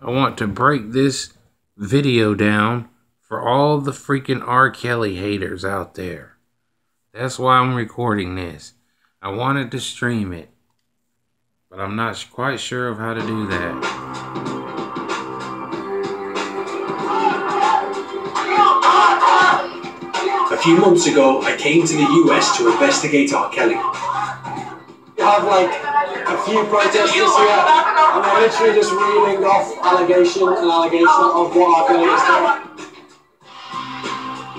I want to break this video down for all the freaking R. Kelly haters out there. That's why I'm recording this. I wanted to stream it, but I'm not quite sure of how to do that. A few months ago, I came to the US to investigate R. Kelly. You have like a few protesters here, and they're literally just reeling off allegation of what R. Kelly is doing.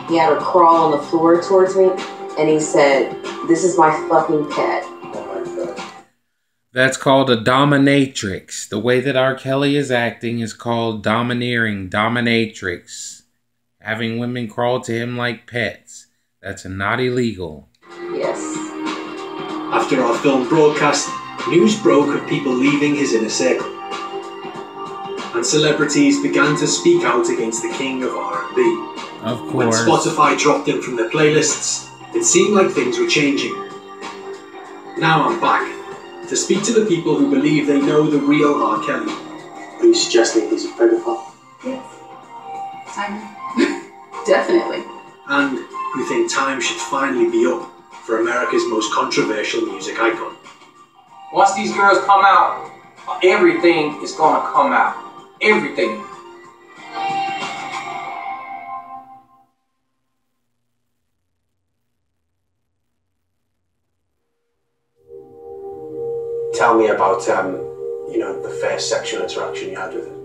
He had her crawl on the floor towards me, and he said, "This is my fucking pet." Oh my God. That's called a dominatrix. The way that R. Kelly is acting is called domineering, dominatrix. Having women crawl to him like pets. That's not illegal. Yes. After our film broadcast, news broke of people leaving his inner circle. And celebrities began to speak out against the king of R&B. Of course. When Spotify dropped him from their playlists, it seemed like things were changing. Now I'm back to speak to the people who believe they know the real R. Kelly. Are you suggesting he's a pedophile? Yes. Simon. Definitely. And who think time should finally be up for America's most controversial music icon. Once these girls come out, everything is gonna come out. Everything. Tell me about, the first sexual interaction you had with him.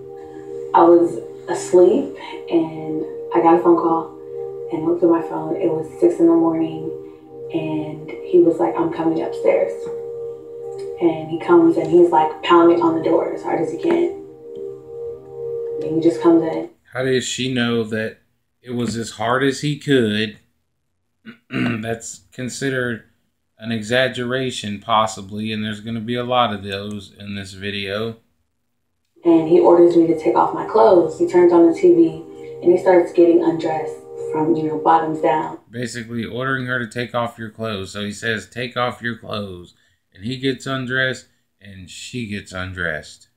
I was asleep and I got a phone call and looked at my phone. It was 6 in the morning and he was like, "I'm coming upstairs." And he comes and he's like pounding on the door as hard as he can. And he just comes in. How did she know that it was as hard as he could? That's considered an exaggeration, possibly, and there's going to be a lot of those in this video. And he orders me to take off my clothes. He turns on the TV and he starts getting undressed from, bottoms down. Basically ordering her to take off your clothes. So he says, take off your clothes. And he gets undressed and she gets undressed.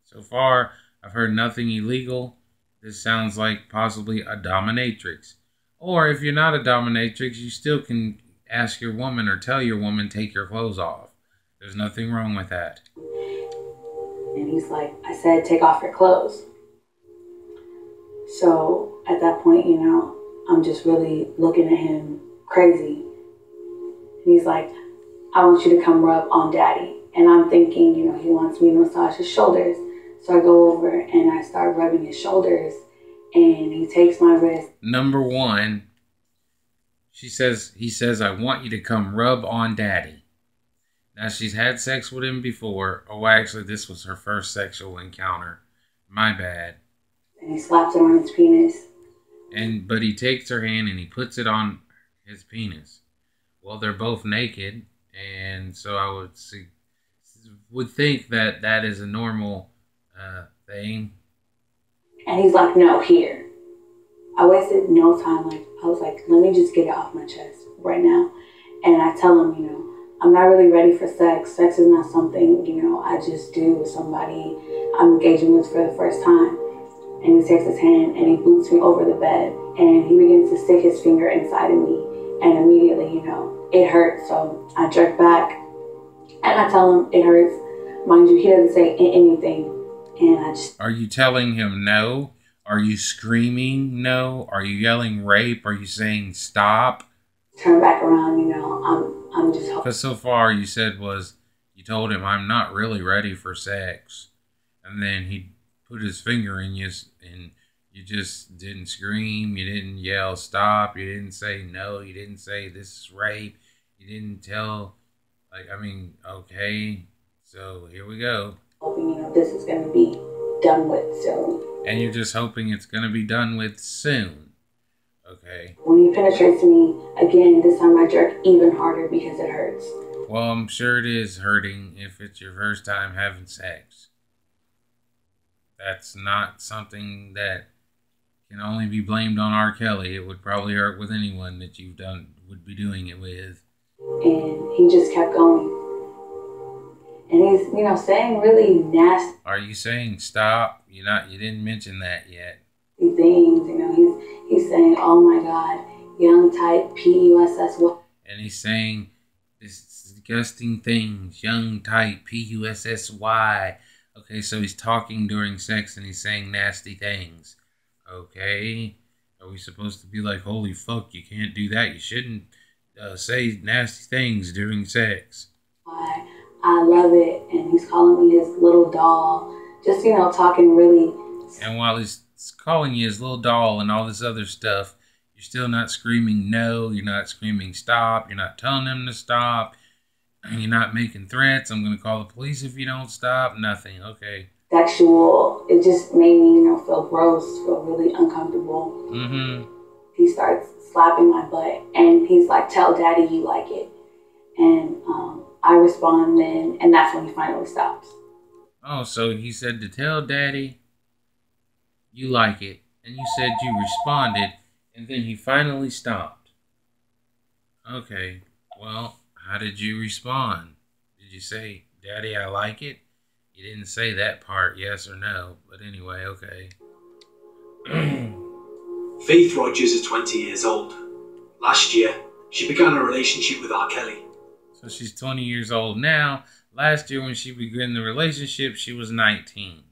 So far, I've heard nothing illegal. This sounds like possibly a dominatrix. Or if you're not a dominatrix, you still can ask your woman or tell your woman, take your clothes off. There's nothing wrong with that. And he's like, "I said, take off your clothes." So at that point, I'm just really looking at him crazy. And he's like, "I want you to come rub on daddy." And I'm thinking, he wants me to massage his shoulders. So I go over and I start rubbing his shoulders and he takes my wrist. Number one, he says, "I want you to come rub on daddy." Now, she's had sex with him before. Oh, actually, this was her first sexual encounter. My bad. And he slaps it on his penis. But he takes her hand and he puts it on his penis. Well, they're both naked, and so I would think that that is a normal thing. And he's like, "No, here." I wasted no time. I was like, let me just get it off my chest right now. And I tell him, I'm not really ready for sex. Sex is not something, I just do with somebody I'm engaging with for the first time. And he takes his hand and he boots me over the bed. And he begins to stick his finger inside of me. And immediately, it hurts. So I jerk back and I tell him it hurts. Mind you, he doesn't say anything. And I just... Are you telling him no? Are you screaming no? Are you yelling rape? Are you saying stop? Turn back around, I'm just... Because so far you said you told him, "I'm not really ready for sex." And then he put his finger in you and you just didn't scream. You didn't yell stop. You didn't say no. You didn't say this is rape. You didn't tell, okay, so here we go. Hoping, this is going to be done with soon. And you're just hoping it's going to be done with soon. Okay. When he penetrates me, again, this time I jerk even harder because it hurts. Well, I'm sure it is hurting if it's your first time having sex. That's not something that can only be blamed on R. Kelly. It would probably hurt with anyone that would be doing it with. And he just kept going. And he's, you know, saying really nasty Are you saying stop? You didn't mention that yet. things. You know, he's saying, "Oh my God, young type P-U-S-S-Y." And he's saying disgusting things. Young type P-U-S-S-Y. Okay, so he's talking during sex and he's saying nasty things. Okay. Are we supposed to be like, holy fuck, you can't do that. You shouldn't say nasty things during sex. I love it. And he's calling me his little doll. Just, you know, talking really. And while he's calling you his little doll and all this other stuff, you're still not screaming no. You're not screaming stop. You're not telling him to stop. And you're not making threats. I'm going to call the police if you don't stop. Nothing. Okay. Sexual. It just made me, you know, feel gross, feel really uncomfortable. Mm-hmm. He starts slapping my butt and he's like, "Tell daddy you like it." And I respond then, and that's when he finally stops. Oh, so he said to tell daddy you like it, and you said you responded, and then he finally stopped. Okay, well, how did you respond? Did you say, "Daddy, I like it"? You didn't say that part, yes or no, but anyway, okay. Faith Rogers is 20 years old. Last year, she began a relationship with R. Kelly. So she's 20 years old now. Last year when she began the relationship, she was 19.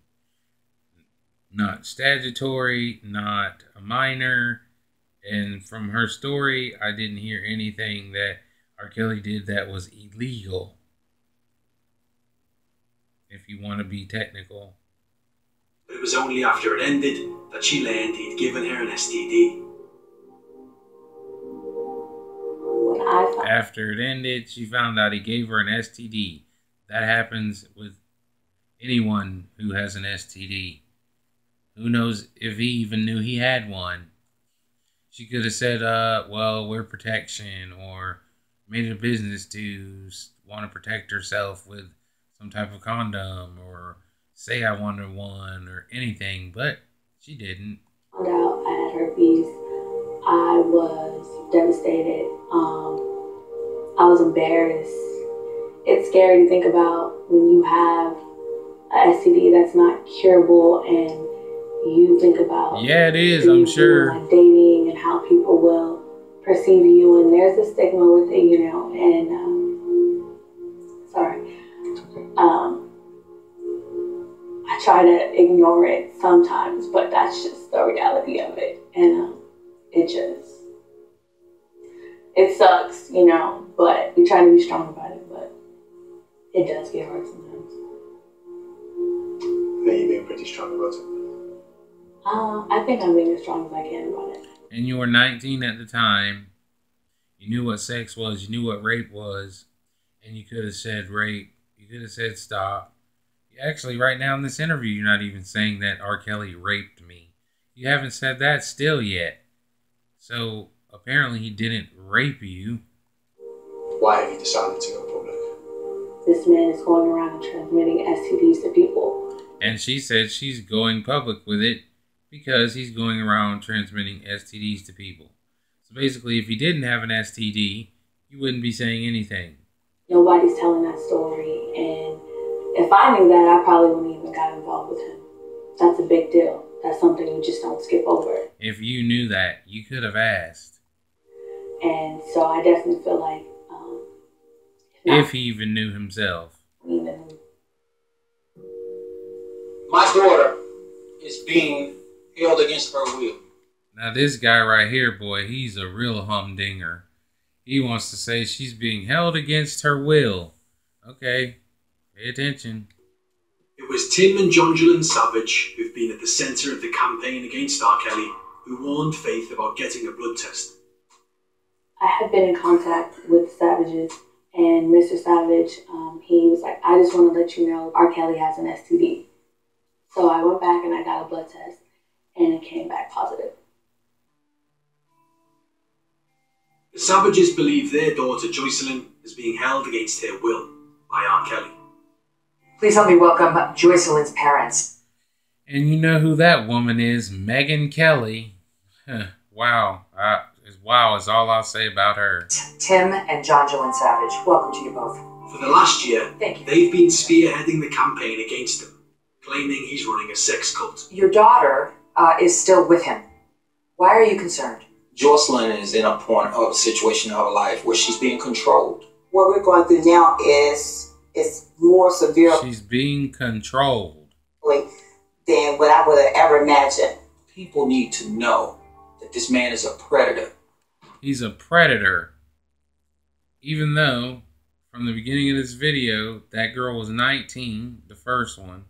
Not statutory, not a minor. And from her story, I didn't hear anything that R. Kelly did that was illegal. If you want to be technical. But it was only after it ended that she learned he'd given her an STD. After it ended, she found out he gave her an STD. That happens with anyone who has an STD. Who knows if he even knew he had one. She could have said, well, wear protection, or made it a business to want to protect herself with some type of condom, or say I wanted one, or anything, but she didn't. Found out I had herpes. I was devastated. I was embarrassed. It's scary to think about when you have a STD that's not curable, and you think about it is, I'm sure, like dating and how people will perceive you, and there's a stigma with it, you know. And I try to ignore it sometimes, but that's just the reality of it, and it sucks, you know, but we try to be strong about it, but it does get hard sometimes. I think you're being pretty strong about it. I think I'm being as strong as I can about it. And you were 19 at the time. You knew what sex was. You knew what rape was. And you could have said rape. You could have said stop. Actually, right now in this interview, you're not even saying that R. Kelly raped me. You haven't said that still yet. So, apparently he didn't rape you. Why have you decided to go public? This man is going around and transmitting STDs to people. And she said she's going public with it because he's going around transmitting STDs to people. So basically, if he didn't have an STD, you wouldn't be saying anything. Nobody's telling that story, and if I knew that, I probably wouldn't even got involved with him. That's a big deal. That's something you just don't skip over. If you knew that, you could have asked. And so I definitely feel like... if he even knew himself. My daughter is being held against her will. Now this guy right here, boy, he's a real humdinger. He wants to say she's being held against her will. Okay, pay attention. It was Tim and Jonjolyn Savage who've been at the centre of the campaign against R. Kelly, who warned Faith about getting a blood test. I have been in contact with the Savages, and Mr. Savage, he was like, "I just want to let you know R. Kelly has an STD." So I went back and I got a blood test, and it came back positive. The Savages believe their daughter Joycelyn is being held against her will by R. Kelly. Please help me welcome Joycelyn's parents. And you know who that woman is, Megyn Kelly. Wow. Wow is all I'll say about her. Tim and Jonjolyn Savage, welcome to you both. For the last year, Thank you. they've been spearheading the campaign against him, claiming he's running a sex cult. Your daughter is still with him. Why are you concerned? Jocelyn is in a point of a situation of her life where she's being controlled. What we're going through now is more severe She's being controlled. than what I would have ever imagined. People need to know that this man is a predator. He's a predator. Even though, from the beginning of this video, that girl was 19, the first one.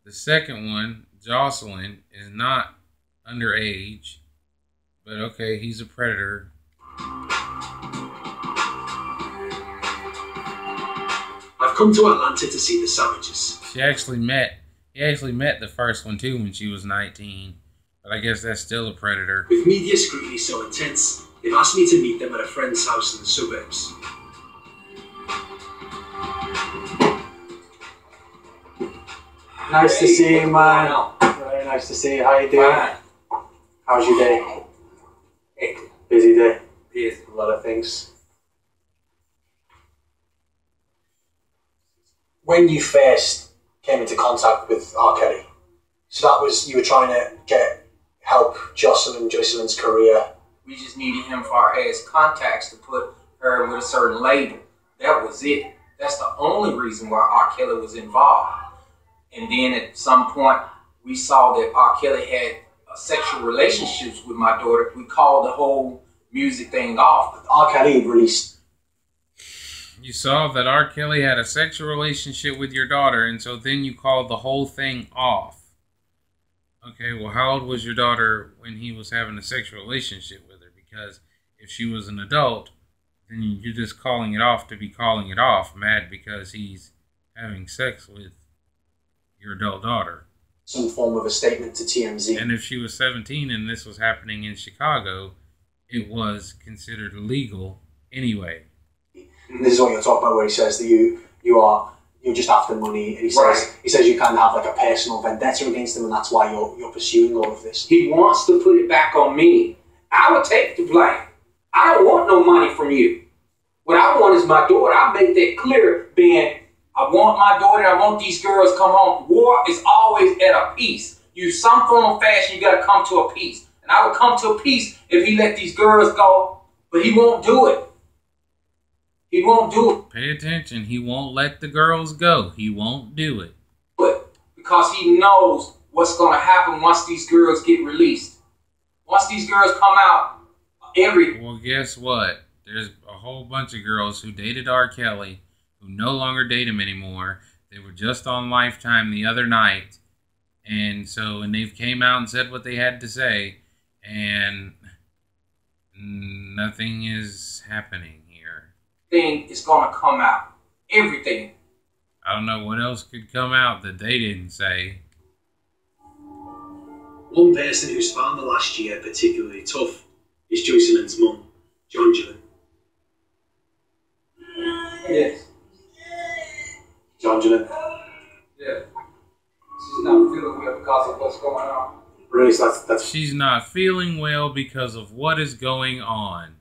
The second one, Jocelyn, is not underage. But okay, he's a predator. I've come to Atlanta to see the savages. He actually met the first one too when she was 19. But I guess that's still a predator. With media scrutiny so intense, they've asked me to meet them at a friend's house in the suburbs. Nice to see you, man. Very nice to see you. How you doing? Fine. How's your day? Busy day. Yes. A lot of things. When you first came into contact with R. Kelly, so that was, you were trying to help Jocelyn's career. We just needed him for our ass contacts to put her with a certain label. That was it. That's the only reason why R. Kelly was involved. And then at some point, we saw that R. Kelly had sexual relationships with my daughter. We called the whole music thing off. R. Kelly released. You saw that R. Kelly had a sexual relationship with your daughter, and so then you called the whole thing off. Okay, well, how old was your daughter when he was having a sexual relationship with her? Because if she was an adult, then you're just calling it off to be calling it off, mad because he's having sex with your adult daughter. Some form of a statement to TMZ. And if she was 17 and this was happening in Chicago, it was considered illegal anyway. And this is what you're talking about, where he says that you're just after money, and he says you kind of have like a personal vendetta against him, and that's why you're pursuing all of this. He wants to put it back on me. I would take the blame. I don't want no money from you. What I want is my daughter. I make that clear, being I want my daughter, I want these girls to come home. War is always at a peace. You some form of fashion, you gotta come to a peace. And I would come to a peace if he let these girls go, but he won't do it. He won't do it. Pay attention. He won't let the girls go. He won't do it. But because he knows what's going to happen once these girls get released. Once these girls come out, Well, guess what? There's a whole bunch of girls who dated R. Kelly who no longer date him anymore. They were just on Lifetime the other night. And they've came out and said what they had to say. And nothing is happening here. Thing is going to come out. Everything. I don't know what else could come out that they didn't say. One person who's found the last year particularly tough is Jocelyn's mum, Jonjolin. Yes. Jonjolin. Yeah. She's not feeling well because of what's going on. Really, so that's... She's not feeling well because of what is going on.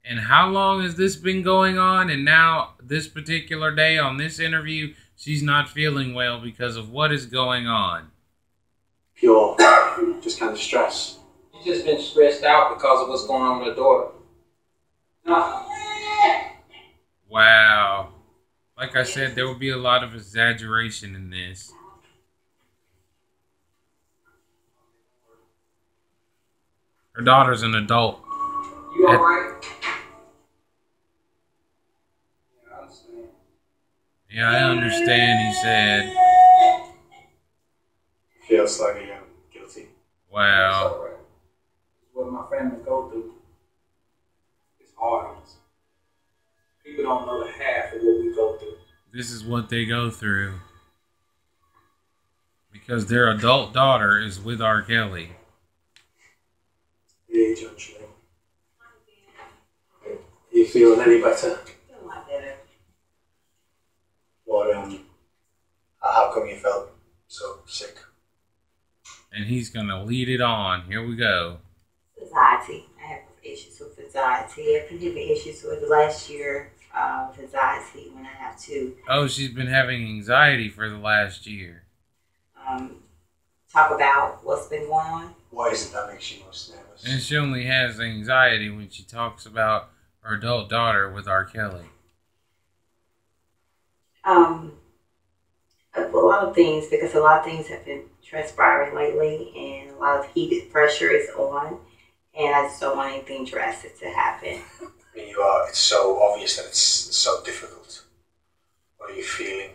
And how long has this been going on? And now, this particular day on this interview, she's not feeling well because of what is going on. Pure, just kind of stress. She's just been stressed out because of what's going on with her daughter. No. Wow. Like I said, there will be a lot of exaggeration in this. Her daughter's an adult. You alright? Yeah, I understand, he said. Feels slightly guilty. Wow. It's what my family go through. It's hard. People don't know the half of what we go through. This is what they go through. Because their adult daughter is with R. Kelly. Yeah, Judge. Are you feeling any better? A lot better. What, how come you felt so sick? And he's going to lead it on. Here we go. Anxiety. I have issues with anxiety. I've been having issues with it last year. of anxiety when I have to. Oh, she's been having anxiety for the last year. Talk about what's been going on. Why is it that makes you most nervous? And she only has anxiety when she talks about her adult daughter with R. Kelly. A lot of things, because a lot of things have been transpiring lately, and a lot of heated pressure is on, and I just don't want anything drastic to happen. I mean, it's so obvious that it's so difficult. What are you feeling?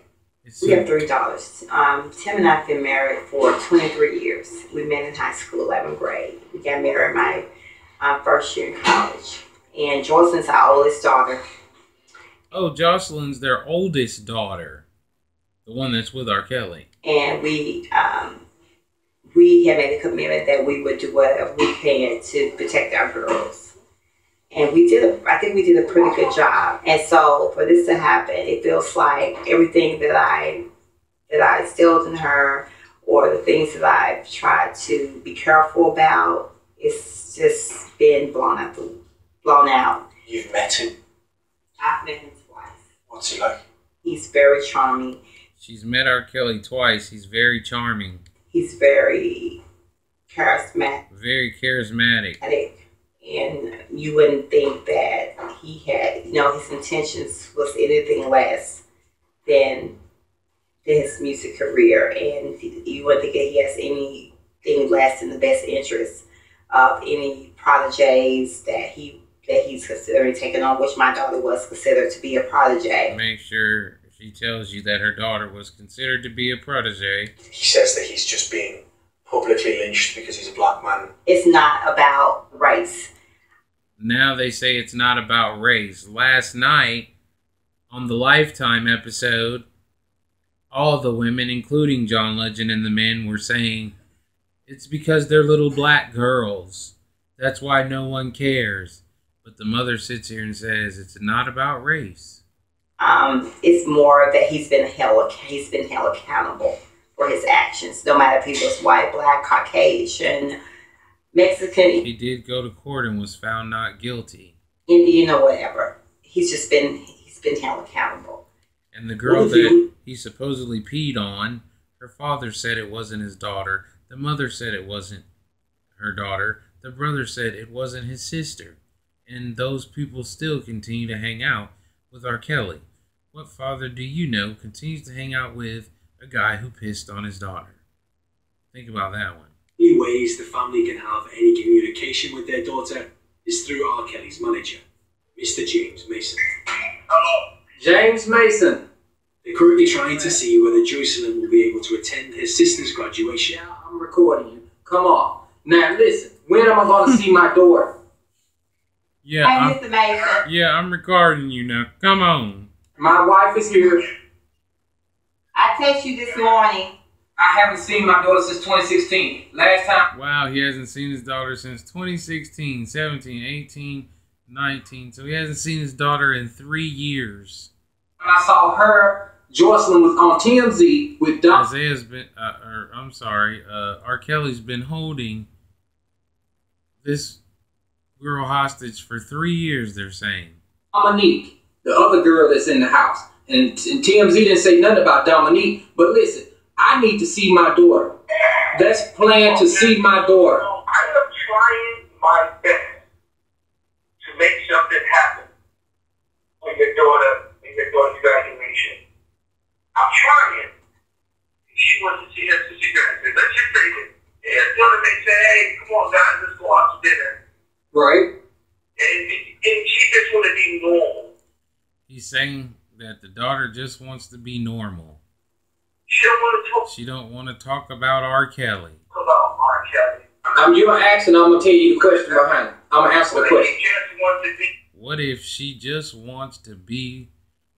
We have 3 daughters. Tim and I have been married for 23 years. We met in high school, 11th grade. We got married my first year in college. And Jocelyn's our oldest daughter. Oh, Jocelyn's their oldest daughter. The one that's with R. Kelly. And we had made a commitment that we would do whatever we can to protect our girls. And I think we did a pretty good job. And so for this to happen, it feels like everything that I instilled in her, or the things that I've tried to be careful about, it's just been blown out. You've met him? I've met him twice. What's he like? He's very charming. She's met R. Kelly twice. He's very charming. He's very charismatic. Very charismatic. And you wouldn't think that he had, his intentions was anything less than his music career. And you wouldn't think that he has anything less than the best interest of any proteges that he's considering taking on, which my daughter was considered to be a protege. Make sure she tells you that her daughter was considered to be a protege. He says that he's just being publicly lynched because he's a black man. It's not about race. Now they say it's not about race. Last night, on the Lifetime episode, all the women, including John Legend and the men, were saying it's because they're little black girls. That's why no one cares. But the mother sits here and says it's not about race. It's more that he's been held accountable for his actions, no matter if he was white, black, Caucasian, Mexican. He did go to court and was found not guilty. Indian or whatever. He's been held accountable. And the girl that he supposedly peed on, her father said it wasn't his daughter. The mother said it wasn't her daughter. The brother said it wasn't his sister. And those people still continue to hang out with R. Kelly. What father do you know continues to hang out with a guy who pissed on his daughter? Think about that one. The only ways the family can have any communication with their daughter is through R. Kelly's manager, Mr. James Mason. Hello. James Mason. They're currently trying to see whether Jocelyn will be able to attend his sister's graduation. Yeah, I'm recording you. Come on. Now listen, when am I going to see my daughter? Yeah, Mr. Mason. Yeah, I'm recording you now. Come on. My wife is here. I texted you this morning. I haven't seen my daughter since 2016. Last time. Wow, he hasn't seen his daughter since 2016, 17, 18, 19. So he hasn't seen his daughter in 3 years. When I saw her, Jocelyn was on TMZ with Isaiah's been, R. Kelly's been holding this girl hostage for 3 years, they're saying. Dominique, the other girl that's in the house. And TMZ didn't say nothing about Dominique, but listen. I need to see my daughter. Let's plan to see my daughter. I am trying my best to make something happen for your daughter's graduation. I'm trying. She wants to see her sister graduate. Let's just say that. Yeah, daughter may say, hey, come on guys, let's go out to dinner. Right. And she just want to be normal. He's saying that the daughter just wants to be normal. She don't want to talk about R. Kelly. About R. Kelly. You're asking, I'm going to tell you the question behind it. I'm going to answer the question. What if she just wants to be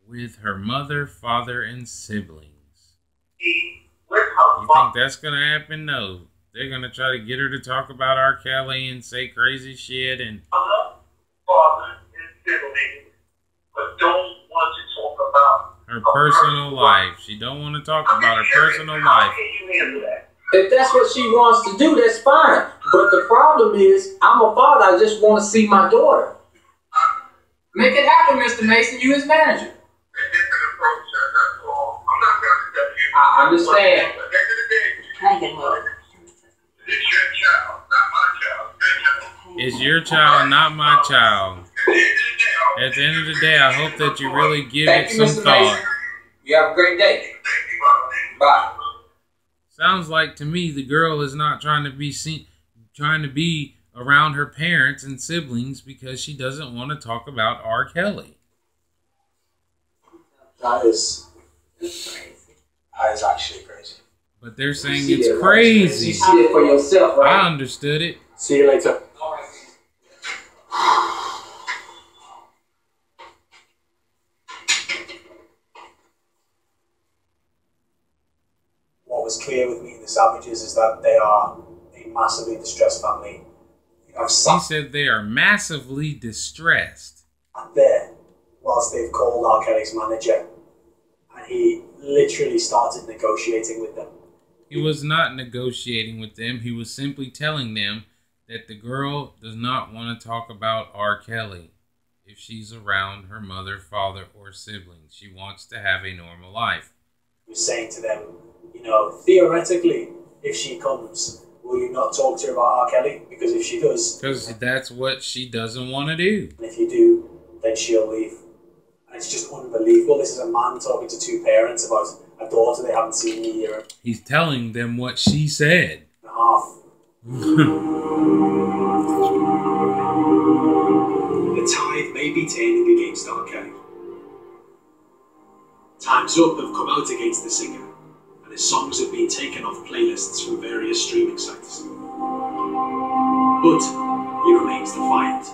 with her mother, father, and siblings? You think that's going to happen? No. They're going to try to get her to talk about R. Kelly and say crazy shit. And father and siblings, but don't want to talk about her personal life. She don't want to talk about her personal life. If that's what she wants to do, that's fine. But the problem is, I'm a father. I just want to see my daughter. Make it happen, Mr. Mason. You his manager. I understand. It's your child, not my child. At the end of the day, I hope that you really give it some thought. You have a great day. Bye. Sounds like to me the girl is not trying to be around her parents and siblings because she doesn't want to talk about R. Kelly. That is actually crazy. But they're saying it's crazy. You see it for yourself, right? I understood it. See you later. What was clear with meeting the Savages is that they are a massively distressed family. He said they are massively distressed. There, whilst they've called R. Kelly's manager, and he literally started negotiating with them. He was not negotiating with them. He was simply telling them that the girl does not want to talk about R. Kelly if she's around her mother, father, or siblings. She wants to have a normal life. He was saying to them, you know, theoretically, if she comes, will you not talk to her about R. Kelly? Because if she does... Because that's what she doesn't want to do. And if you do, then she'll leave. And it's just unbelievable. This is a man talking to two parents about a daughter they haven't seen in a year. He's telling them what she said. And a half. The tide may be turning against R. Kelly. Time's Up have come out against the singer, and his songs have been taken off playlists from various streaming sites. But he remains defiant.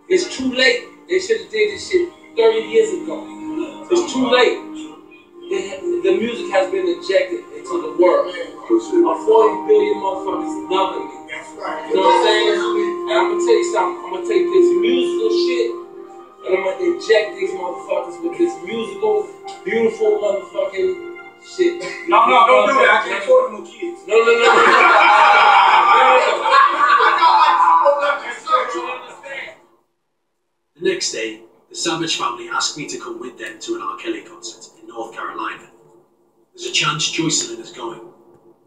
It's too late. They should have did this shit 30 years ago. It's too late. The music has been injected into the world. 40 billion motherfuckers loving me. You know what I'm saying? And I'm gonna tell you something. I'm gonna take this musical shit and I'm gonna inject these motherfuckers with this musical, beautiful motherfucking shit. No, don't do that. I can't afford no kids. No. The next day, the Savage family asked me to come with them to an R. Kelly concert in North Carolina. There's a chance Joycelyn is going,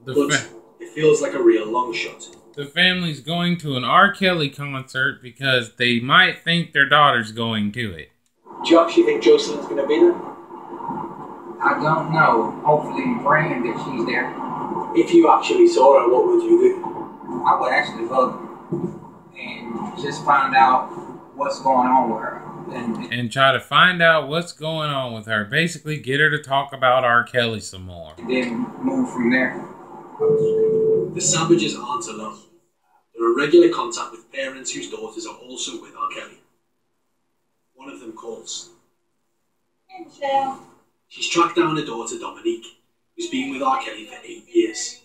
but it feels like a real long shot. The family's going to an R. Kelly concert because they might think their daughter's going to it. Do you actually think Joycelyn's going to be there? I don't know. Hopefully praying that she's there. If you actually saw her, what would you do? I would actually hug her and just find out what's going on with her. And try to find out what's going on with her. Basically, get her to talk about R. Kelly some more. And then move from there. The Savages aren't alone. They're in regular contact with parents whose daughters are also with R. Kelly. One of them calls. Hey, Michelle. She's tracked down her daughter, Dominique, who's been with R. Kelly for 8 years.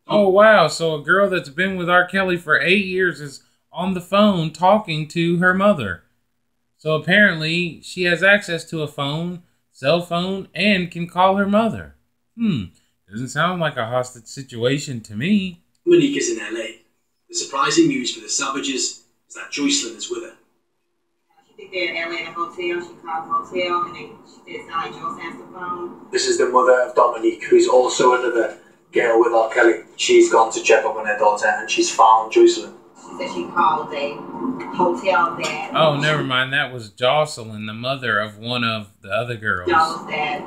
Oh, wow. So a girl that's been with R. Kelly for 8 years is on the phone talking to her mother. So apparently she has access to a phone, cell phone, and can call her mother. Doesn't sound like a hostage situation to me. Dominique is in LA. The surprising news for the Savages is that Joycelyn is with her. She think they're in LA in a hotel. She called the hotel and she said it sounded like Joyce answered the phone. This is the mother of Dominique, who's also another girl with R. Kelly. She's gone to check up on her daughter and she's found Joycelyn. She said she called a hotel that... Oh, never mind. That was Jocelyn, the mother of one of the other girls. Knows that...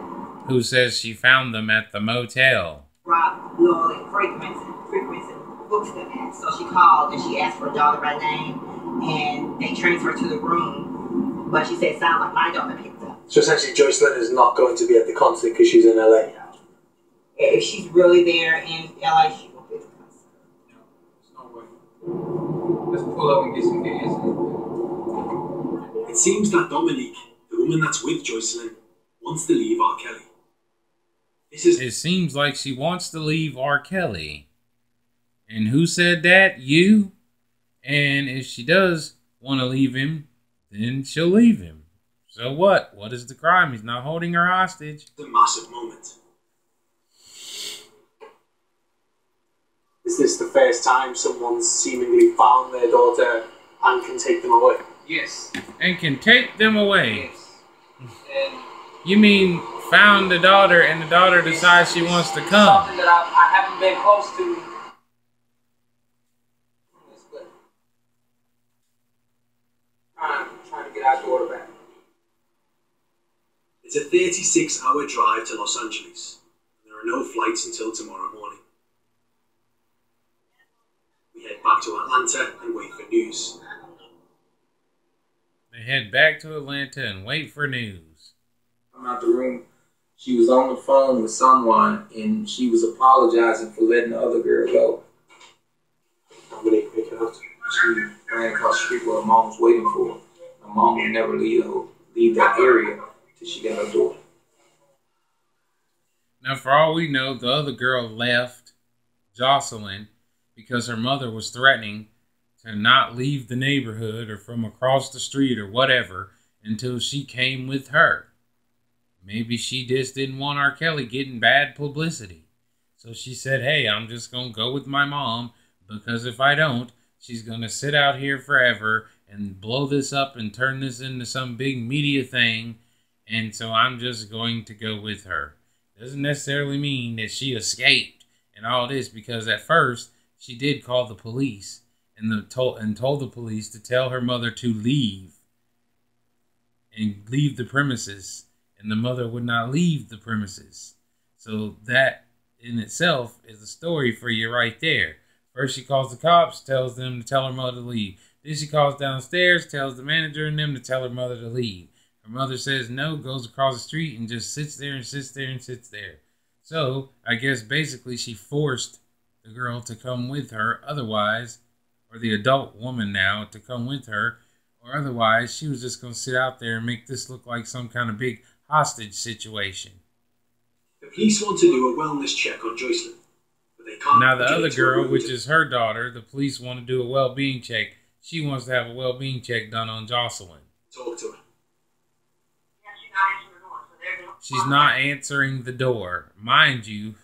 Who says she found them at the motel. Rob Lloyd frequency books them at. So she called and she asked for her daughter by name and they transferred her to the room. But she said it sounded like my daughter picked up. So essentially Joycelyn is not going to be at the concert because she's in LA. If she's really there in LA, she will be at the concert. No, there's no way. Let's pull up and get some gas. It seems that Dominique, the woman that's with Joycelyn, wants to leave R. Kelly. It seems like she wants to leave R. Kelly. And who said that? You. And if she does want to leave him, then she'll leave him. So what? What is the crime? He's not holding her hostage. It's a massive moment. Is this the first time someone's seemingly found their daughter And can take them away. Yes. And can take them away. Yes. And you mean found the daughter and the daughter decides she wants to come? Something that I haven't been close to. I'm trying to get our daughter back. It's a 36-hour drive to Los Angeles. There are no flights until tomorrow morning. We head back to Atlanta and wait for news. They head back to Atlanta and wait for news. I'm out the room. She was on the phone with someone, and she was apologizing for letting the other girl go. How many pick it up? She ran across the street where her mom was waiting for her. Her mom would never leave that area till she got her daughter. Now, for all we know, the other girl left Jocelyn because her mother was threatening to not leave the neighborhood or from across the street or whatever until she came with her. Maybe she just didn't want R. Kelly getting bad publicity. So she said, hey, I'm just going to go with my mom because if I don't, she's going to sit out here forever and blow this up and turn this into some big media thing. And so I'm just going to go with her. Doesn't necessarily mean that she escaped and all this, because at first she did call the police and told the police to tell her mother to leave the premises, and the mother would not leave the premises. So that in itself is a story for you right there. First she calls the cops, tells them to tell her mother to leave. Then she calls downstairs, tells the manager and them to tell her mother to leave. Her mother says no, goes across the street and just sits there and sits there and sits there. So I guess basically she forced the girl to come with her, otherwise, or the adult woman now to come with her, or otherwise she was just going to sit out there and make this look like some kind of big hostage situation. The police want to do a wellness check on Joycelyn, but they can't. Now the other girl, which is her daughter, the police want to do a well-being check. She wants to have a well-being check done on Jocelyn. Talk to her. She's not answering the door. Mind you,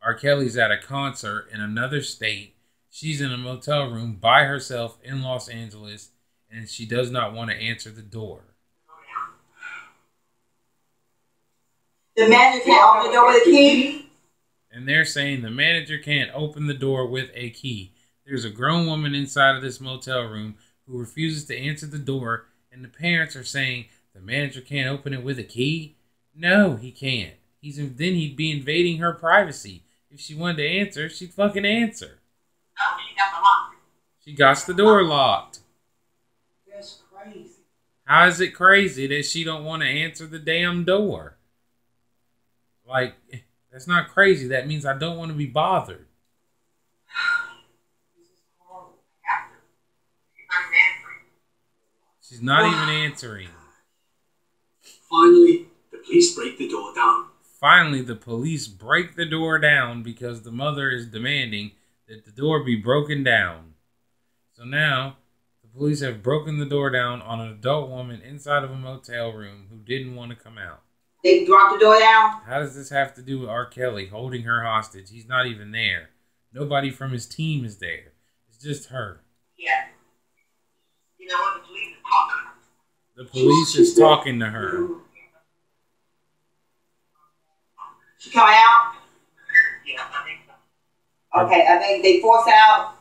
R. Kelly's at a concert in another state. She's in a motel room by herself in Los Angeles, and she does not want to answer the door. The manager can't open the door with a key? And they're saying the manager can't open the door with a key. There's a grown woman inside of this motel room who refuses to answer the door, and the parents are saying the manager can't open it with a key? No, he can't. Then he'd be invading her privacy. If she wanted to answer, she'd fucking answer. Oh, she got the lock. She got the door locked. That's crazy. How is it crazy that she don't want to answer the damn door? Like, that's not crazy. That means I don't want to be bothered. She's not even answering. Finally, the police break the door down. Finally, the police break the door down because the mother is demanding that the door be broken down. So now, the police have broken the door down on an adult woman inside of a motel room who didn't want to come out. They dropped the door down? How does this have to do with R. Kelly holding her hostage? He's not even there. Nobody from his team is there. It's just her. Yeah. You know what? The police is talking. The police is talking to her. She coming out? Yeah, I think so. Okay, I think they forced her out.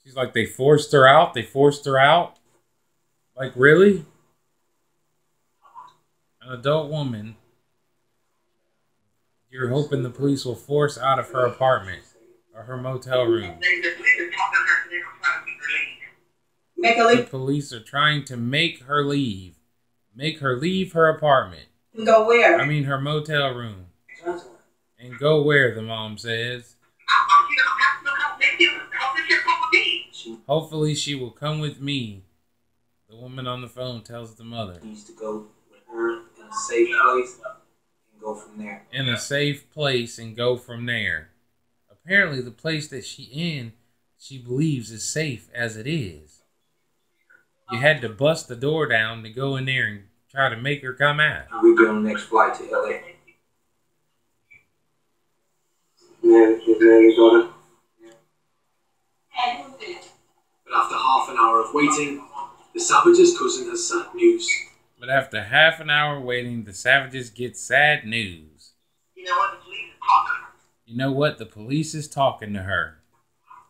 She's like, they forced her out? They forced her out? Like, really? An adult woman, you're hoping the police will force out of her apartment or her motel room. Make her leave. The police are trying to make her leave. Make her leave her apartment. Go where? I mean her motel room. And go where, the mom says. Hopefully she will come with me. The woman on the phone tells the mother. He used to go with her in a safe place and go from there. In a safe place and go from there. Apparently the place that she believes is safe as it is. You had to bust the door down to go in there and try to make her come out. We'll be on the next flight to LA. But after half an hour of waiting, The Savage's cousin has sad news. But after half an hour waiting, the Savages get sad news. You know what? The police is talking to her. You know what? The police is talking to her.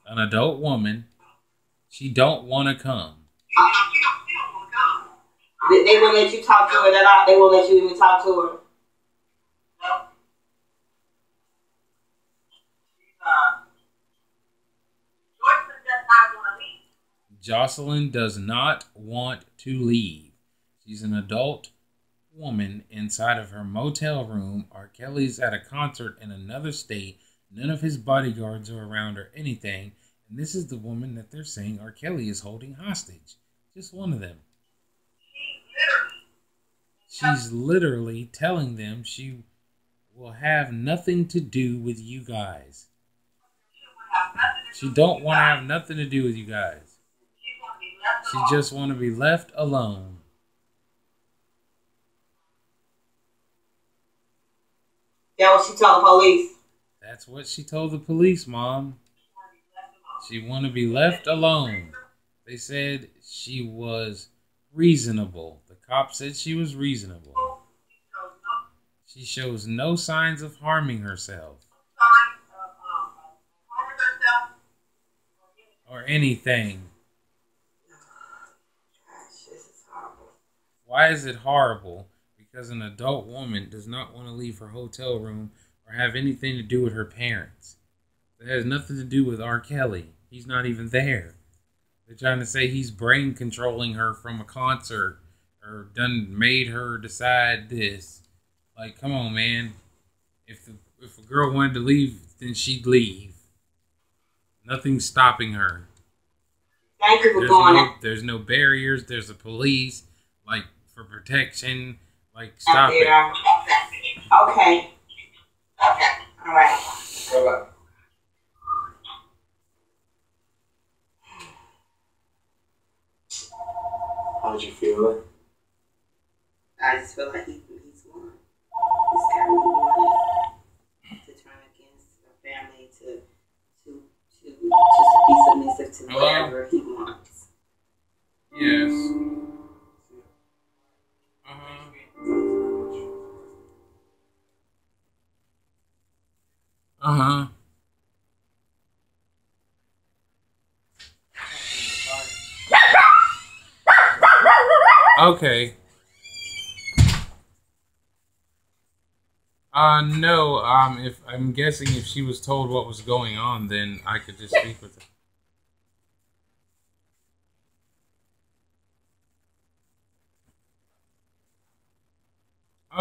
An adult woman. She don't want to come. She don't want to come. They won't let you talk to her at all. They won't let you even talk to her. No. Jocelyn does not want to leave. She's an adult woman inside of her motel room. R. Kelly's at a concert in another state. None of his bodyguards are around or anything. And this is the woman that they're saying R. Kelly is holding hostage. Just one of them. She's literally telling them she will have nothing to do with you guys. She don't want to have nothing to do with you guys. She just want to be left alone. That what she told the police? That's what she told the police, Mom. She want to be left alone. They said she was reasonable. The cop said she was reasonable. She shows no signs of harming herself. Or anything. Why is it horrible? Because an adult woman does not want to leave her hotel room or have anything to do with her parents. It has nothing to do with R. Kelly. He's not even there. They're trying to say he's brain controlling her from a concert or done made her decide this. Like, come on, man. If a girl wanted to leave, then she'd leave. Nothing's stopping her. Thank you for going. There's no barriers. There's a police, like, for protection. Like, stop it. Okay. All right. Bye-bye. How did you feel then? I just feel like he's won. He's kind of won to turn against a family to be submissive to whatever he wants. Yes. Okay. No, if I'm guessing if she was told what was going on, then I could just speak with her.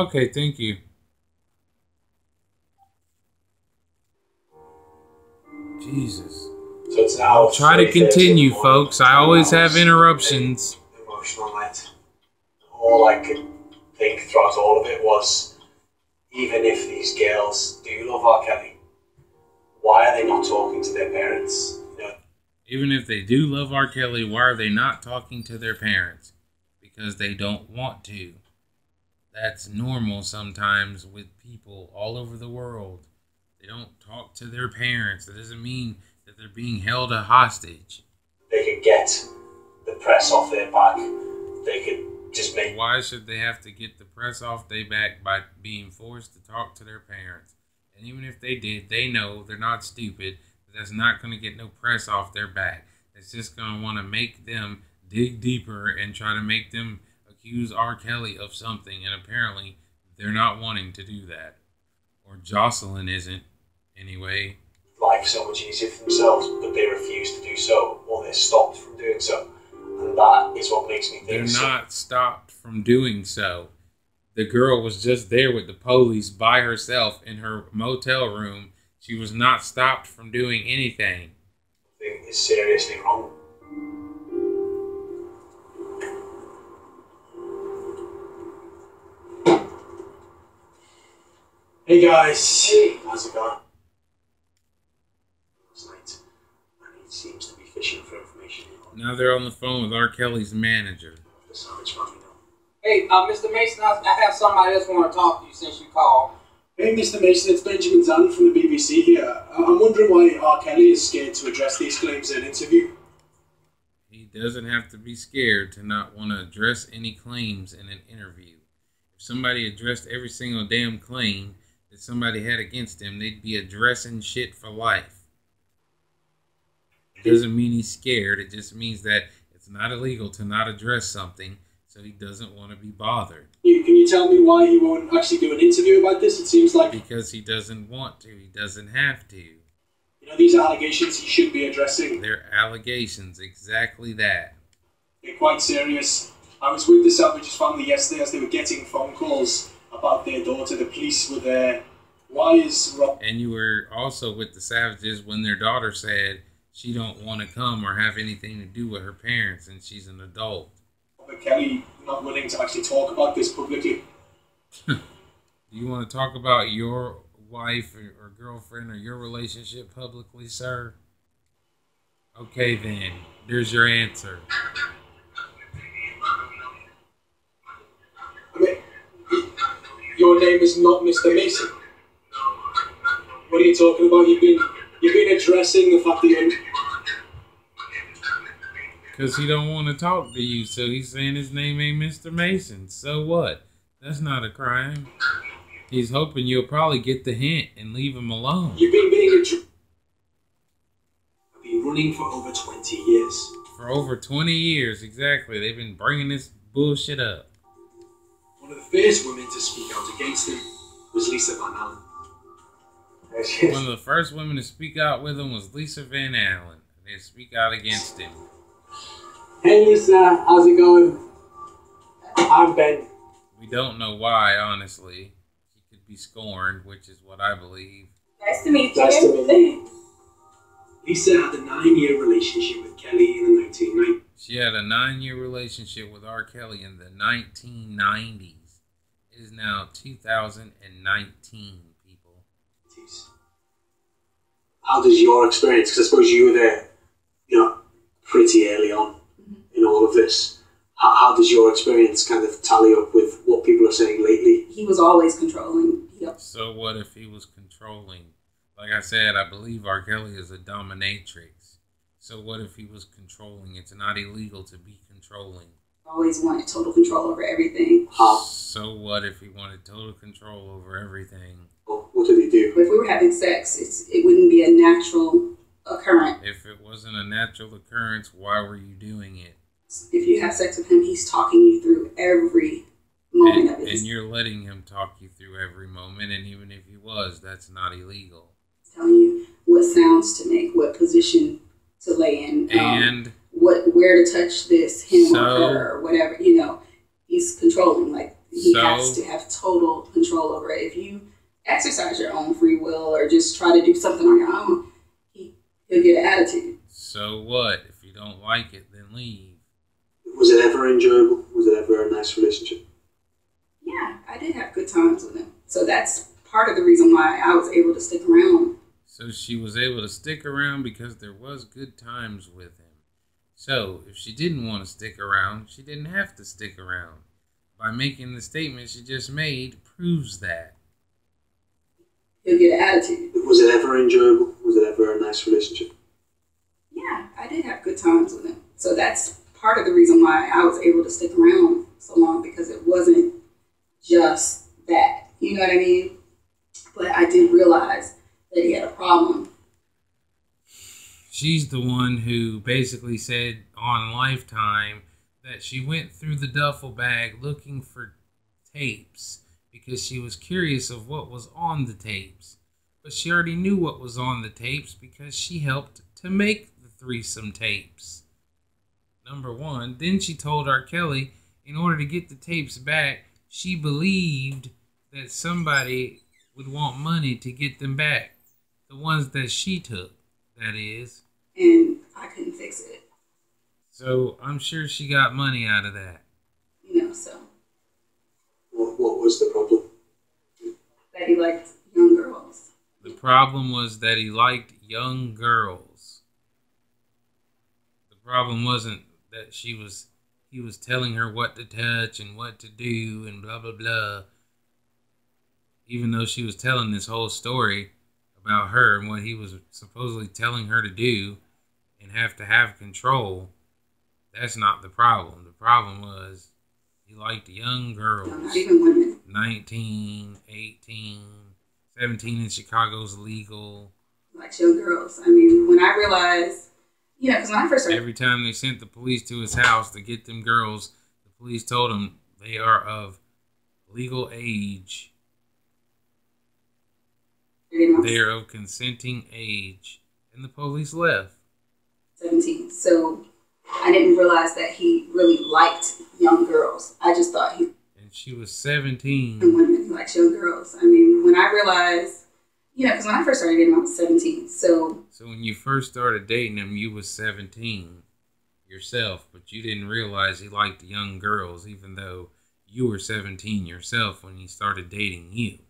Okay, thank you. Jesus. So it's now I'll try to continue, folks. I always have interruptions. Emotional night. All I could think throughout all of it was, even if these girls do love R. Kelly, why are they not talking to their parents? You know? Even if they do love R. Kelly, why are they not talking to their parents? Because they don't want to. That's normal sometimes with people all over the world. They don't talk to their parents. That doesn't mean that they're being held a hostage. They could get the press off their back. They could just make... Why should they have to get the press off their back by being forced to talk to their parents? And even if they did, they know they're not stupid. That's not going to get no press off their back. It's just going to want to make them dig deeper and try to make them accuse R. Kelly of something. And apparently, they're not wanting to do that. Or Jocelyn isn't, anyway. Life so much easier for themselves, but they refuse to do so, or they're stopped from doing so. And that is what makes me think they're not stopped from doing so. The girl was just there with the police by herself in her motel room. She was not stopped from doing anything. Something is seriously wrong. Hey guys. Hey, how's it going? Last night, and he seems to be fishing for information. Now they're on the phone with R. Kelly's manager. The Savage family know. Hey, Mr. Mason, I have somebody else want to talk to you since you called. Hey, Mr. Mason, it's Benjamin Zan from the BBC here. I'm wondering why R. Kelly is scared to address these claims in an interview. doesn't have to be scared to not want to address any claims in an interview. If somebody addressed every single damn claim that somebody had against him, they'd be addressing shit for life. It doesn't mean he's scared. It just means that it's not illegal to not address something, so he doesn't want to be bothered. Can you tell me why he won't actually do an interview about this? It seems like... Because he doesn't want to. He doesn't have to. You know, these allegations he should be addressing. They're allegations, exactly that. They're quite serious. I was with the Savage's family yesterday as they were getting phone calls about their daughter. The police were there. Why is Rob... And you were also with the Savages when their daughter said she don't want to come or have anything to do with her parents, and she's an adult. Robert Kelly not willing to actually talk about this publicly. Do you want to talk about your wife or girlfriend or your relationship publicly, sir? Okay, then. There's your answer. I mean, your name is not Mr. Mason. What are you talking about? You've been addressing the fact that you're... Because he don't want to talk to you, so he's saying his name ain't Mr. Mason. So what? That's not a crime. He's hoping you'll probably get the hint and leave him alone. You've been I've been running for over 20 years. For over 20 years, exactly. They've been bringing this bullshit up. One of the first women to speak out against him was Lisa Van Allen. One of the first women to speak out with him was Lisa Van Allen. They speak out against him. Hey Lisa, how's it going? I'm Ben. We don't know why, honestly. He could be scorned, which is what I believe. Nice to meet you. Nice to meet you. Lisa had a 9-year relationship with Kelly in the 1990s. She had a 9-year relationship with R. Kelly in the 1990s. It is now 2019, people. How does your experience, because I suppose you were there, pretty early on in all of this. How does your experience kind of tally up with what people are saying lately? He was always controlling. Yep. So what if he was controlling? Like I said, I believe R. Kelly is a dominatrix. So what if he was controlling? It's not illegal to be controlling. Always wanted total control over everything. So what if he wanted total control over everything? Well, what did he do? If we were having sex, it wouldn't be a natural occurrence. If it wasn't a natural occurrence, why were you doing it? If you have sex with him, he's talking you through every moment of it. And you're letting him talk you through every moment, and even if he was, that's not illegal. He's telling you what sounds to make, what position to lay in, and where to touch this, him or her, or whatever. He's controlling. Like, he has to have total control over it. If you exercise your own free will or just try to do something on your own, he'll get an attitude. So what? If you don't like it, then leave. Was it ever enjoyable? Was it ever a nice relationship? Yeah, I did have good times with him. So that's part of the reason why I was able to stick around. So she was able to stick around because there was good times with him. So if she didn't want to stick around, she didn't have to stick around. By making the statement she just made proves that. He'll get an attitude. Was it ever enjoyable? Was it ever a nice relationship? Yeah, I did have good times with him. So that's part of the reason why I was able to stick around so long, because it wasn't just that. You know what I mean? But I did realize that he had a problem. She's the one who basically said on Lifetime that she went through the duffel bag looking for tapes because she was curious of what was on the tapes. But she already knew what was on the tapes because she helped to make the threesome tapes. Number one. Then she told R. Kelly in order to get the tapes back, she believed that somebody would want money to get them back. The ones that she took, that is. And I couldn't fix it. So I'm sure she got money out of that. So. What was the problem? That he liked young girls. The problem was that he liked young girls. The problem wasn't that he was telling her what to touch and what to do and blah, blah, blah. Even though she was telling this whole story about her and what he was supposedly telling her to do and have to have control, That's not the problem. The problem was he liked young girls. No, not even women. 19, 18, 17 in Chicago's legal. Like young girls. I mean, when I realized, you know, because when I first started... Every time they sent the police to his house to get them girls, the police told him they are of legal age. They are of consenting age. And the police left. 17. So I didn't realize that he really liked young girls. I just thought he... And she was 17. And women, he likes young girls. I mean, when I realized... You know, because when I first started dating him, I was 17. So when you first started dating him, you was 17 yourself, but you didn't realize he liked young girls, even though you were 17 yourself when he started dating you,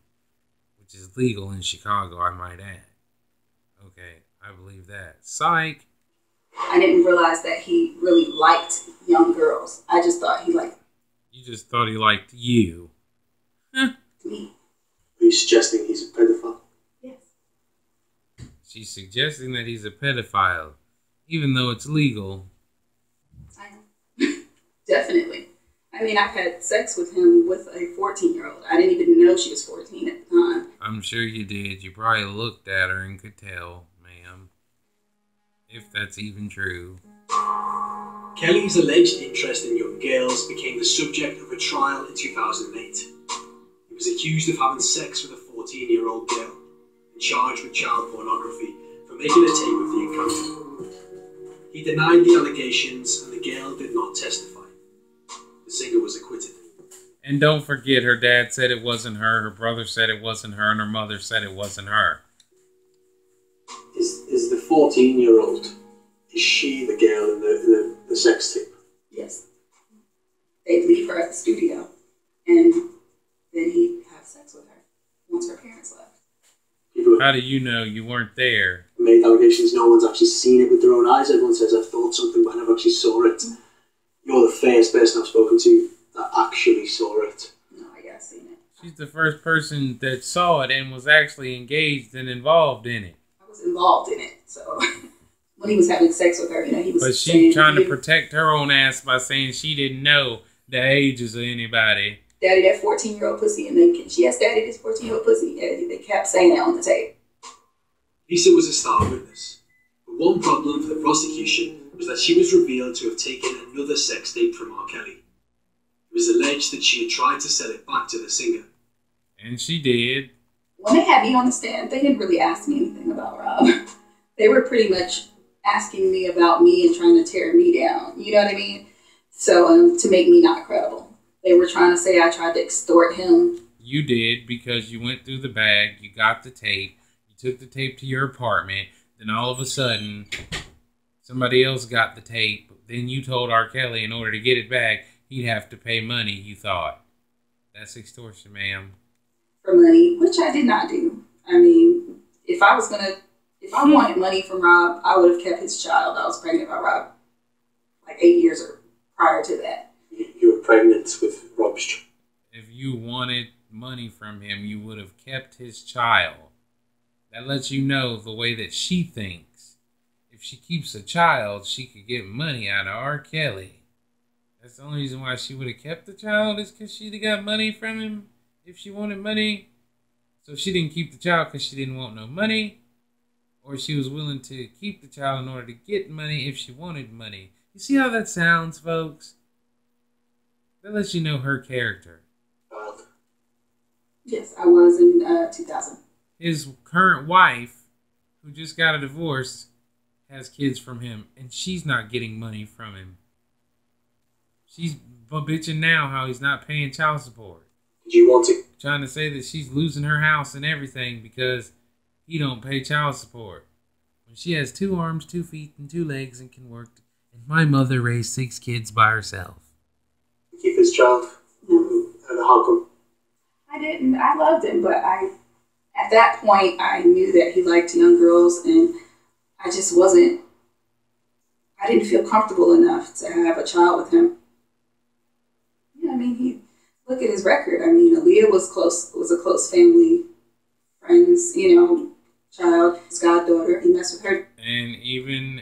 which is legal in Chicago, I might add. Okay, I believe that. Psych. I didn't realize that he really liked young girls. I just thought he liked... You just thought he liked you. Me. Are you suggesting he's a pedophile? She's suggesting that he's a pedophile, even though it's legal. I am. Definitely. I mean, I've had sex with him with a 14-year-old. I didn't even know she was 14 at the time. I'm sure you did. You probably looked at her and could tell, ma'am. If that's even true. Kelly's alleged interest in young girls became the subject of a trial in 2008. He was accused of having sex with a 14-year-old girl. Charged with child pornography for making a tape of the encounter. He denied the allegations and the girl did not testify. The singer was acquitted. And don't forget, her dad said it wasn't her brother said it wasn't her, and her mother said it wasn't her. Is the 14-year-old, is she the girl in the sex tape? Yes. They'd leave her at the studio, and then he'd have sex with her once her parents left. How do you know you weren't there? Made allegations, no one's actually seen it with their own eyes. Everyone says, I thought something, but I never actually saw it. You're the first person I've spoken to that actually saw it. No, I got seen it. She's the first person that saw it and was actually engaged and involved in it. I was involved in it, so when he was having sex with her, you know, he was... But she's trying to protect her own ass by saying she didn't know the ages of anybody. Daddy, that 14-year-old pussy, and she asked Daddy this 14-year-old pussy, and they kept saying that on the tape. Lisa was a star witness, but one problem for the prosecution was that she was revealed to have taken another sex tape from R. Kelly. It was alleged that she had tried to sell it back to the singer. And she did. When they had me on the stand, they didn't really ask me anything about Rob. They were pretty much asking me about me and trying to tear me down, you know what I mean? So, to make me not credible. They were trying to say I tried to extort him. You did, because you went through the bag, you got the tape, you took the tape to your apartment, then all of a sudden, somebody else got the tape, then you told R. Kelly in order to get it back, he'd have to pay money, you thought. That's extortion, ma'am. For money, which I did not do. I mean, if I wanted money from Rob, I would have kept his child. I was pregnant by Rob like 8 years or prior to that. You were pregnant with Rob's child. If you wanted money from him, you would have kept his child. That lets you know the way that she thinks. If she keeps a child, she could get money out of R. Kelly. That's the only reason why she would have kept the child, is because she'd have got money from him if she wanted money. So she didn't keep the child because she didn't want no money. Or she was willing to keep the child in order to get money if she wanted money. You see how that sounds, folks? That lets you know her character. Yes, I was in 2000. His current wife, who just got a divorce, has kids from him, and she's not getting money from him. She's bitching now how he's not paying child support. Did you want to? Trying to say that she's losing her house and everything because he don't pay child support. When she has 2 arms, 2 feet, and 2 legs and can work. And my mother raised 6 kids by herself. Keep his child? And how come? I didn't. I loved him, but at that point, I knew that he liked young girls, and I just wasn't. I didn't feel comfortable enough to have a child with him. You know, I mean, look at his record. I mean, Aaliyah was a close family, friends. You know, child, his goddaughter. He messed with her. And even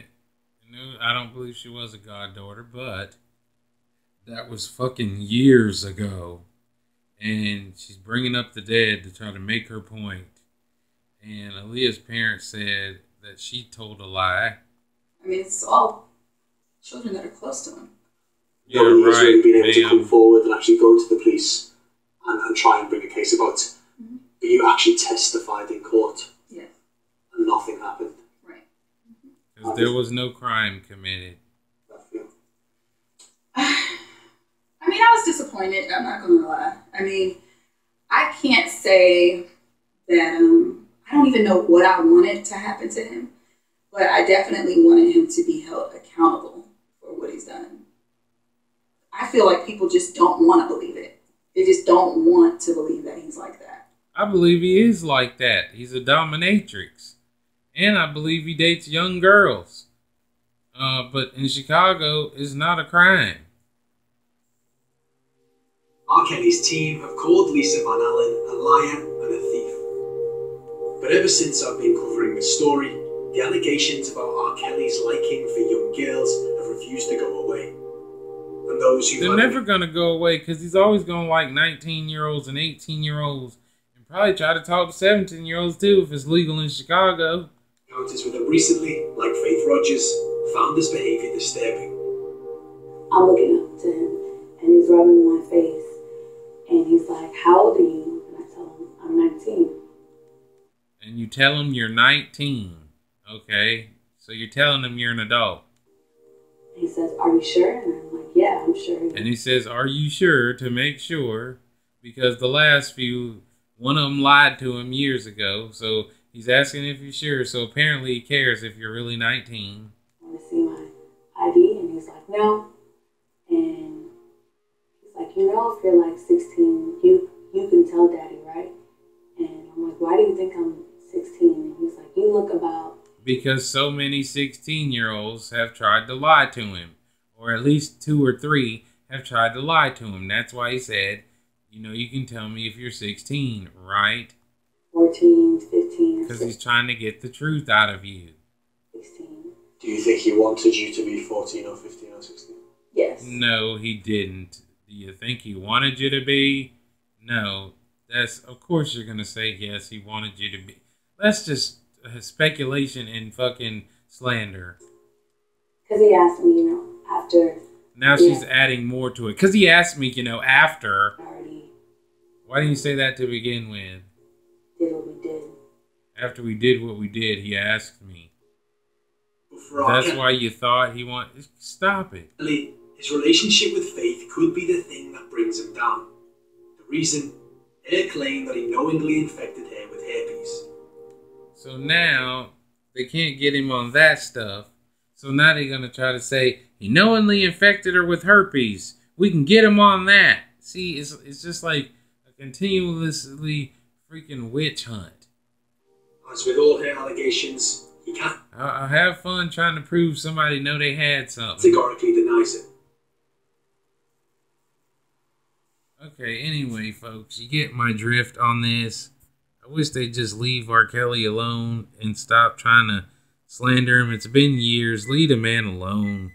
in No, I don't believe she was a goddaughter, but that was fucking years ago. And she's bringing up the dead to try to make her point. And Aaliyah's parents said that she told a lie. I mean, it's all children that are close to him. Yeah, Nobody has really right, been able to come ma'am. forward and actually go to the police and try and bring a case about it. Mm-hmm. But you actually testified in court. Yeah. And nothing happened. Right. Because there was no crime committed. I mean, I was disappointed. I'm not going to lie. I mean, I can't say that I don't even know what I wanted to happen to him, but I definitely wanted him to be held accountable for what he's done. I feel like people just don't want to believe it. They just don't want to believe that he's like that. I believe he is like that. He's a dominatrix. And I believe he dates young girls. But in Chicago, it's not a crime. R. Kelly's team have called Lisa Van Allen a liar and a thief. But ever since I've been covering this story, the allegations about R. Kelly's liking for young girls have refused to go away. And those who They're never going to go away because he's always going to like 19-year-olds and 18-year-olds and probably try to talk to 17-year-olds too if it's legal in Chicago. encounters with him recently, like Faith Rogers, found this behaviour disturbing. I'm looking up to him and he's rubbing my face and he's like, "How old are you?" And I tell him, "I'm 19. And you tell him you're 19. Okay. So you're telling him you're an adult. He says, "Are you sure?" And I'm like, "Yeah, I'm sure." And he says, "Are you sure?" to make sure. Because the last few, one of them lied to him years ago. So he's asking if you're sure. So apparently he cares if you're really 19. I want to see my ID. And he's like, "No." And he's like, "If you're like 16, you can tell daddy, right?" And I'm like, "Why do you think I'm 16? And he's like, "You look about..." Because so many 16-year-olds have tried to lie to him. Or at least 2 or 3 have tried to lie to him. That's why he said, you can tell me if you're 16, right? 14, 15. Because he's trying to get the truth out of you. 16. Do you think he wanted you to be 14 or 15 or 16? Yes. No, he didn't. Do you think he wanted you to be? No. Of course you're going to say yes, he wanted you to be. That's just speculation and fucking slander. Because he asked me, after... Now she's adding more to it. Because he asked me, after. Already. Why didn't you say that to begin with? Did what we did. After we did what we did, he asked me. That's why you thought he wanted... Stop it. His relationship with Faith could be the thing that brings him down. The reason, her claim that he knowingly infected her with herpes. So now, they can't get him on that stuff. So now they're going to try to say, he knowingly infected her with herpes. We can get him on that. See, it's just like a continuously freaking witch hunt. As with all her allegations, he can't I have fun trying to prove somebody know they had something. categorically denies it. Okay, anyway, folks, you get my drift on this. I wish they'd just leave R. Kelly alone and stop trying to slander him. It's been years. Leave the man alone.